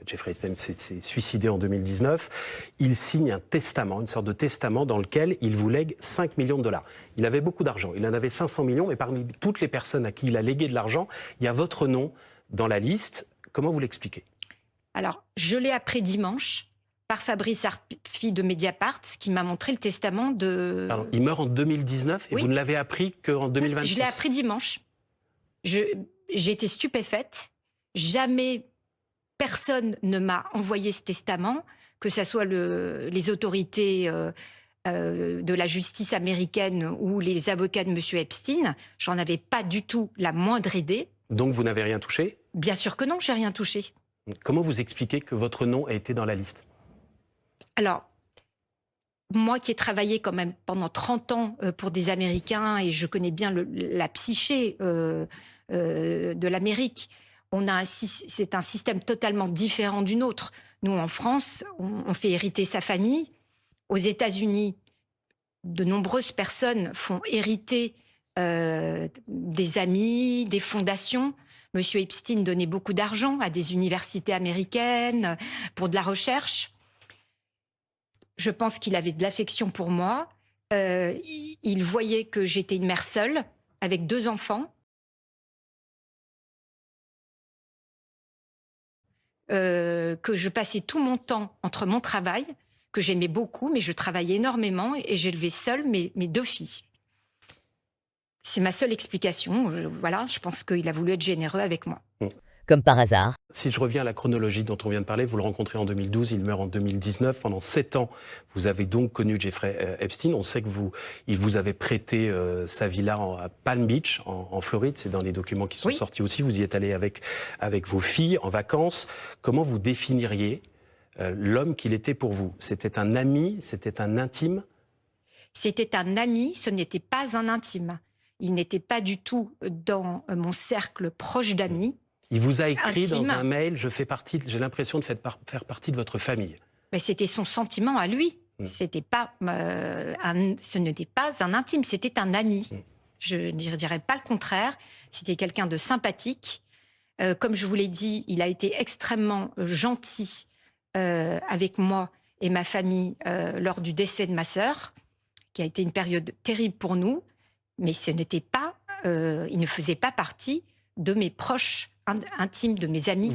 Jeffrey Epstein s'est suicidé en 2019. Il signe un testament, une sorte de testament dans lequel il vous lègue 5 millions de dollars. Il avait beaucoup d'argent, il en avait 500 millions, mais parmi toutes les personnes à qui il a légué de l'argent, il y a votre nom dans la liste. Comment vous l'expliquez? Alors, je l'ai appris dimanche par Fabrice Arfi de Mediapart, qui m'a montré le testament de... Pardon, il meurt en 2019 et Oui. vous ne l'avez appris qu'en 2026? Je l'ai appris dimanche. J'ai été stupéfaite. Jamais personne ne m'a envoyé ce testament, que ce soit les autorités de la justice américaine ou les avocats de M. Epstein. J'en avais pas du tout la moindre idée. Donc vous n'avez rien touché? Bien sûr que non, j'ai rien touché. Comment vous expliquez que votre nom a été dans la liste? Alors, moi qui ai travaillé quand même pendant 30 ans pour des Américains et je connais bien la psyché de l'Amérique, c'est un système totalement différent du nôtre. Nous, en France, on fait hériter sa famille. Aux États-Unis, de nombreuses personnes font hériter des amis, des fondations. Monsieur Epstein donnait beaucoup d'argent à des universités américaines pour de la recherche. Je pense qu'il avait de l'affection pour moi. Il voyait que j'étais une mère seule, avec 2 enfants. Que je passais tout mon temps entre mon travail, que j'aimais beaucoup, mais je travaillais énormément et j'élevais seule mes 2 filles. C'est ma seule explication. Voilà, je pense qu'il a voulu être généreux avec moi. Comme par hasard. Si je reviens à la chronologie dont on vient de parler, vous le rencontrez en 2012, il meurt en 2019. Pendant 7 ans, vous avez donc connu Jeffrey Epstein. On sait que il vous avait prêté sa villa à Palm Beach, en Floride. C'est dans les documents qui sont sortis aussi. Vous y êtes allé avec vos filles en vacances. Comment vous définiriez l'homme qu'il était pour vous? C'était un ami? C'était un intime? C'était un ami, ce n'était pas un intime. Il n'était pas du tout dans mon cercle proche d'amis. Il vous a écrit intime. Dans un mail, j'ai l'impression de faire partie de votre famille. Mais c'était son sentiment à lui. C'était pas, ce n'était pas un intime, c'était un ami. Je ne dirais pas le contraire. C'était quelqu'un de sympathique. Comme je vous l'ai dit, il a été extrêmement gentil avec moi et ma famille lors du décès de ma sœur, qui a été une période terrible pour nous. Mais ce n'était pas, il ne faisait pas partie de mes proches intimes, de mes amis.